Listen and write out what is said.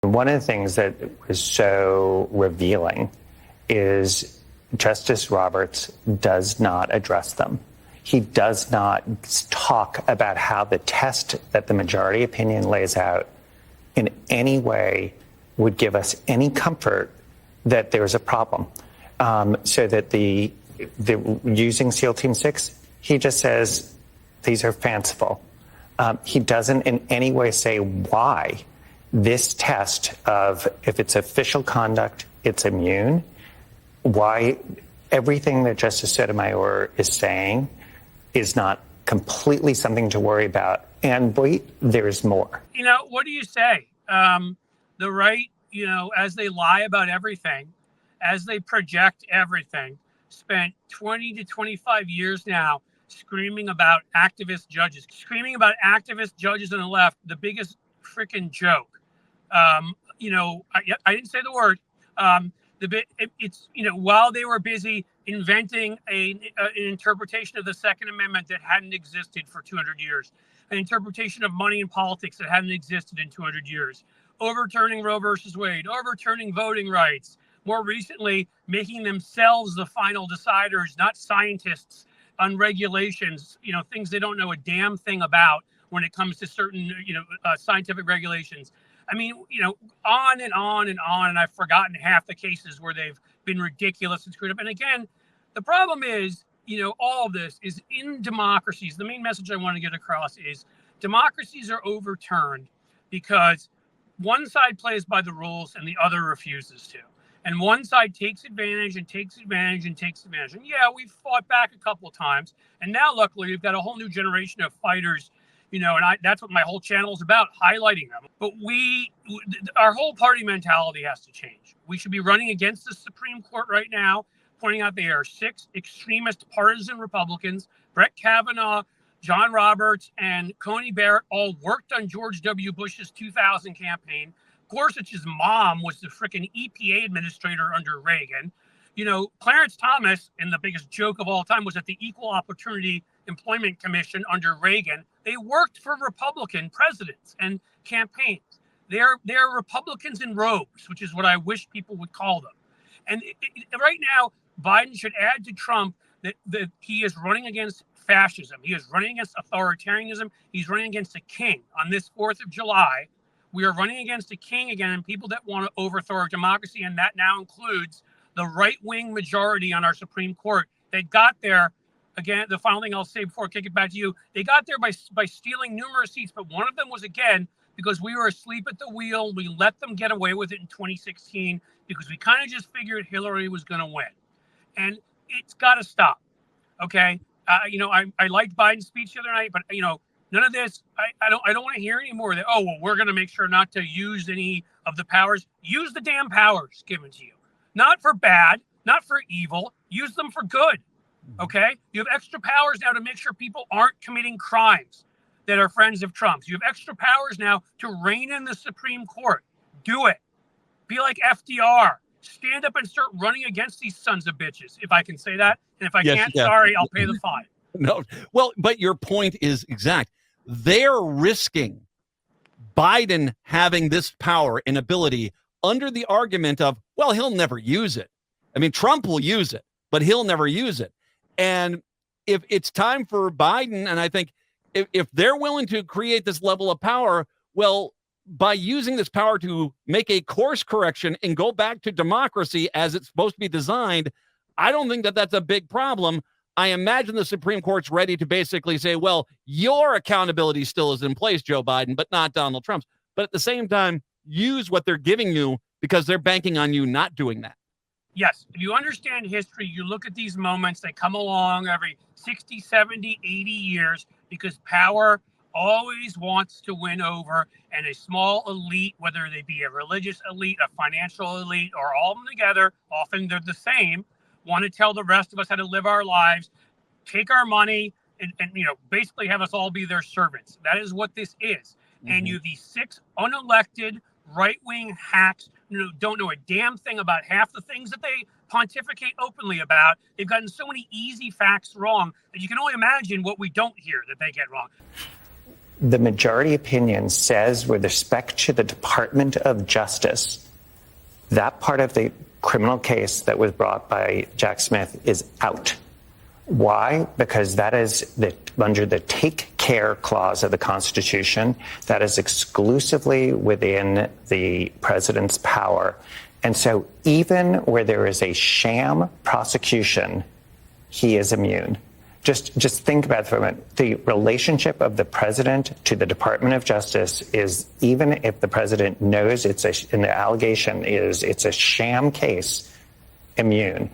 One of the things that was so revealing is Justice Roberts does not address them. He does not talk about how the test that the majority opinion lays out in any way would give us any comfort that there's a problem. So that the using SEAL Team 6, he just says these are fanciful. He doesn't in any way say why this test of if it's official conduct, it's immune, why everything that Justice Sotomayor is saying is not completely something to worry about. And wait, there's more. You know, what do you say? The right, you know, as they lie about everything, as they project everything, spent 20 to 25 years now screaming about activist judges, on the left, the biggest freaking joke. You know, I didn't say the word. It's, you know, while they were busy inventing an interpretation of the Second Amendment that hadn't existed for 200 years, an interpretation of money in politics that hadn't existed in 200 years, overturning Roe versus Wade, overturning voting rights, more recently making themselves the final deciders, not scientists, on regulations, you know, things they don't know a damn thing about when it comes to certain, you know, scientific regulations. I mean, you know, on and on and on, and I've forgotten half the cases where they've been ridiculous and screwed up. And again, the problem is, you know, all of this is in democracies. The main message I want to get across is democracies are overturned because one side plays by the rules and the other refuses to. And one side takes advantage and takes advantage and takes advantage. And yeah, we've fought back a couple of times. And now, luckily, we've got a whole new generation of fighters, you know, and that's what my whole channel is about, highlighting them. But our whole party mentality has to change. We should be running against the Supreme Court right now, pointing out there are 6 extremist partisan Republicans, Brett Kavanaugh, John Roberts, and Coney Barrett, all worked on George W. Bush's 2000 campaign. Gorsuch's mom was the frickin' EPA administrator under Reagan. You know, Clarence Thomas, and the biggest joke of all time, was at the Equal Opportunity Employment Commission under Reagan. They worked for Republican presidents and campaigns. They're Republicans in robes, which is what I wish people would call them. And right now, Biden should add to Trump that he is running against fascism. He is running against authoritarianism. He's running against a king. On this 4th of July, we are running against a king again, and people that want to overthrow our democracy, and that now includes the right-wing majority on our Supreme Court. They got there, again, the final thing I'll say before I kick it back to you, they got there by stealing numerous seats, but one of them was, again, because we were asleep at the wheel. We let them get away with it in 2016 because we kind of just figured Hillary was going to win. And it's got to stop, okay? You know, I liked Biden's speech the other night, but, you know, none of this, I don't want to hear any more that, oh, well, we're going to make sure not to use any of the powers. Use the damn powers given to you. Not for bad, not for evil. Use them for good, okay? You have extra powers now to make sure people aren't committing crimes that are friends of Trump's. You have extra powers now to rein in the Supreme Court. Do it. Be like FDR. Stand up and start running against these sons of bitches, if I can say that. And if I can't, sorry, I'll pay the fine. No, well, but your point is exact. They're risking Biden having this power and ability under the argument of, well, he'll never use it. I mean, Trump will use it, but he'll never use it. And if it's time for Biden, and I think if they're willing to create this level of power, well, by using this power to make a course correction and go back to democracy as it's supposed to be designed, I don't think that that's a big problem. I imagine the Supreme Court's ready to basically say, well, your accountability still is in place, Joe Biden, but not Donald Trump's. But at the same time, use what they're giving you because they're banking on you not doing that. Yes. If you understand history, you look at these moments, they come along every 60, 70, 80 years because power always wants to win over, and a small elite, whether they be a religious elite, a financial elite, or all of them together, often they're the same, want to tell the rest of us how to live our lives, take our money, and you know, basically have us all be their servants. That is what this is. Mm-hmm. And you have these 6 unelected right-wing hacks who don't know a damn thing about half the things that they pontificate openly about. They've gotten so many easy facts wrong that you can only imagine what we don't hear that they get wrong. the majority opinion says, with respect to the Department of Justice, that part of the criminal case that was brought by Jack Smith is out. Why? Because that is under the take care clause of the Constitution. That is exclusively within the president's power. And so even where there is a sham prosecution, he is immune. Just think about it for a moment. The relationship of the president to the Department of Justice is, even if the president knows and the allegation is it's a sham case, immune.